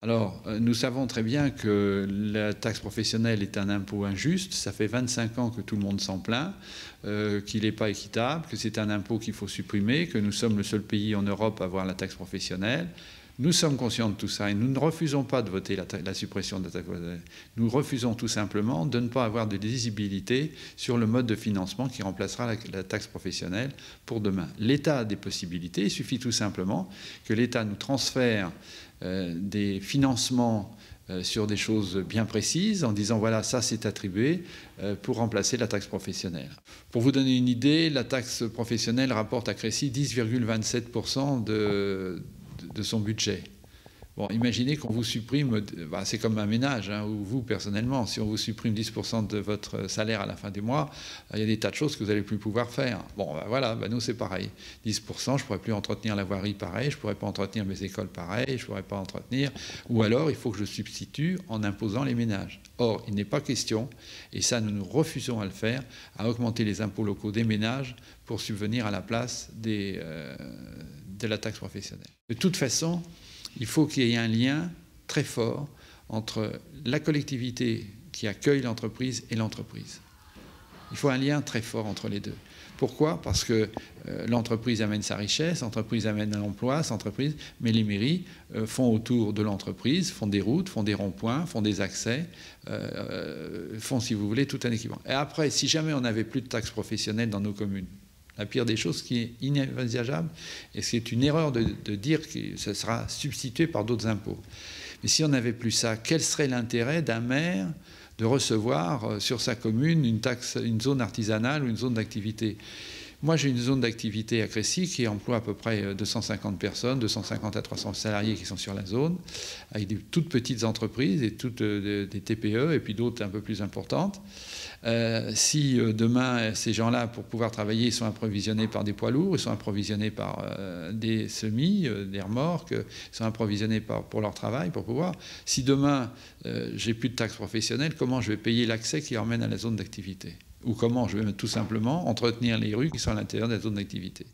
Alors, nous savons très bien que la taxe professionnelle est un impôt injuste. Ça fait 25 ans que tout le monde s'en plaint, qu'il n'est pas équitable, que c'est un impôt qu'il faut supprimer, que nous sommes le seul pays en Europe à avoir la taxe professionnelle. Nous sommes conscients de tout ça et nous ne refusons pas de voter la suppression de la taxe professionnelle. Nous refusons tout simplement de ne pas avoir de lisibilité sur le mode de financement qui remplacera la taxe professionnelle pour demain. L'État a des possibilités. Il suffit tout simplement que l'État nous transfère des financements sur des choses bien précises en disant voilà, ça c'est attribué pour remplacer la taxe professionnelle. Pour vous donner une idée, la taxe professionnelle rapporte à Crécy 10,27% de son budget. Bon, imaginez qu'on vous supprime, c'est comme un ménage, hein, ou vous personnellement, si on vous supprime 10% de votre salaire à la fin du mois, il y a des tas de choses que vous n'allez plus pouvoir faire. Bon, voilà, nous c'est pareil. 10%, je ne pourrais plus entretenir la voirie pareil, je ne pourrais pas entretenir mes écoles pareil, je ne pourrais pas entretenir, ou alors il faut que je substitue en imposant les ménages. Or, il n'est pas question, et ça nous refusons à le faire, à augmenter les impôts locaux des ménages pour subvenir à la place de la taxe professionnelle. De toute façon, il faut qu'il y ait un lien très fort entre la collectivité qui accueille l'entreprise et l'entreprise. Il faut un lien très fort entre les deux. Pourquoi? Parce que l'entreprise amène sa richesse, l'entreprise amène l'emploi, mais les mairies font autour de l'entreprise, font des routes, font des ronds-points, font des accès, font, si vous voulez, tout un équipement. Et après, si jamais on n'avait plus de taxes professionnelles dans nos communes, la pire des choses qui est inenvisageable, et c'est une erreur de dire que ça sera substitué par d'autres impôts. Mais si on n'avait plus ça, quel serait l'intérêt d'un maire de recevoir sur sa commune une zone artisanale ou une zone d'activité? Moi, j'ai une zone d'activité à Crécy qui emploie à peu près 250 personnes, 250 à 300 salariés qui sont sur la zone, avec des toutes petites entreprises et toutes des TPE et puis d'autres un peu plus importantes. Si demain, ces gens-là, pour pouvoir travailler, ils sont approvisionnés par des poids lourds, ils sont approvisionnés par des semis, des remorques, ils sont approvisionnés pour leur travail, pour pouvoir. Si demain, j'ai plus de taxes professionnelles, comment je vais payer l'accès qui emmène à la zone d'activité? Ou comment je vais tout simplement entretenir les rues qui sont à l'intérieur de la zone d'activité.